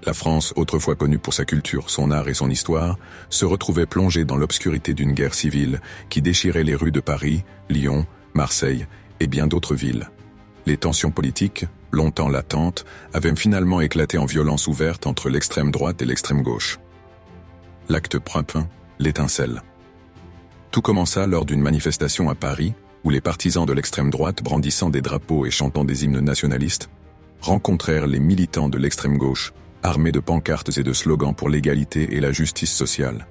La France, autrefois connue pour sa culture, son art et son histoire, se retrouvait plongée dans l'obscurité d'une guerre civile qui déchirait les rues de Paris, Lyon, Marseille et bien d'autres villes. Les tensions politiques, longtemps latentes, avaient finalement éclaté en violence ouverte entre l'extrême droite et l'extrême gauche. L'acte 1, l'étincelle. Tout commença lors d'une manifestation à Paris, où les partisans de l'extrême droite, brandissant des drapeaux et chantant des hymnes nationalistes, rencontrèrent les militants de l'extrême gauche, armés de pancartes et de slogans pour l'égalité et la justice sociale.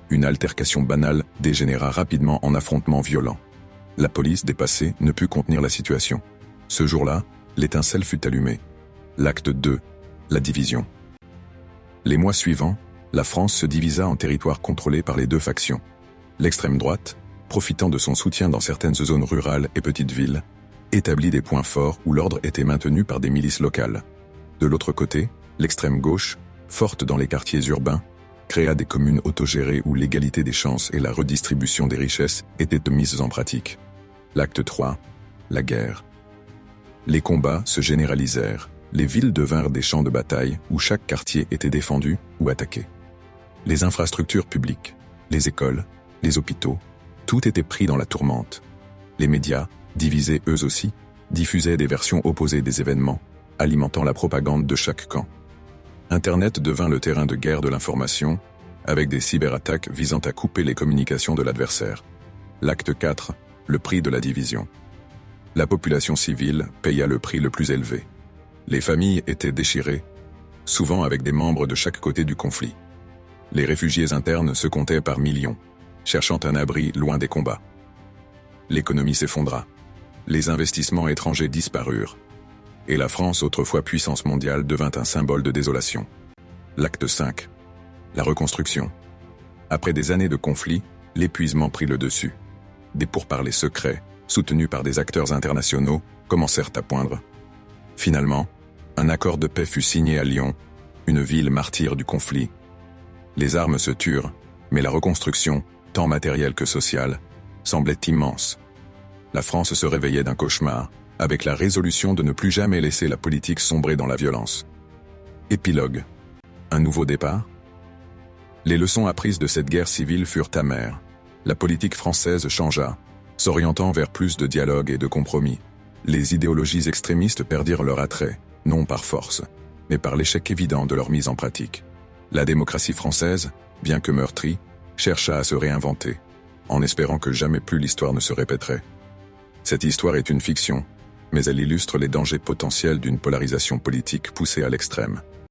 Une altercation banale dégénéra rapidement en affrontement violent. La police, dépassée, ne put contenir la situation. Ce jour-là, l'étincelle fut allumée. L'acte 2, la division. Les mois suivants, la France se divisa en territoires contrôlés par les deux factions. L'extrême droite, profitant de son soutien dans certaines zones rurales et petites villes, établit des points forts où l'ordre était maintenu par des milices locales. De l'autre côté, l'extrême gauche, forte dans les quartiers urbains, créa des communes autogérées où l'égalité des chances et la redistribution des richesses étaient mises en pratique. L'acte 3, la guerre. Les combats se généralisèrent, les villes devinrent des champs de bataille où chaque quartier était défendu ou attaqué. Les infrastructures publiques, les écoles, les hôpitaux, tout était pris dans la tourmente. Les médias, divisés eux aussi, diffusaient des versions opposées des événements, alimentant la propagande de chaque camp. Internet devint le terrain de guerre de l'information, avec des cyberattaques visant à couper les communications de l'adversaire. L'acte 4, le prix de la division. La population civile paya le prix le plus élevé. Les familles étaient déchirées, souvent avec des membres de chaque côté du conflit. Les réfugiés internes se comptaient par millions, cherchant un abri loin des combats. L'économie s'effondra. Les investissements étrangers disparurent. Et la France, autrefois puissance mondiale, devint un symbole de désolation. L'acte 5. La reconstruction. Après des années de conflit, l'épuisement prit le dessus. Des pourparlers secrets, soutenus par des acteurs internationaux, commencèrent à poindre. Finalement, un accord de paix fut signé à Lyon, une ville martyre du conflit. Les armes se turent, mais la reconstruction, tant matérielle que sociale, semblait immense. La France se réveillait d'un cauchemar, avec la résolution de ne plus jamais laisser la politique sombrer dans la violence. Épilogue. Un nouveau départ? Les leçons apprises de cette guerre civile furent amères. La politique française changea, s'orientant vers plus de dialogue et de compromis. Les idéologies extrémistes perdirent leur attrait, non par force, mais par l'échec évident de leur mise en pratique. La démocratie française, bien que meurtrie, chercha à se réinventer, en espérant que jamais plus l'histoire ne se répéterait. Cette histoire est une fiction, mais elle illustre les dangers potentiels d'une polarisation politique poussée à l'extrême.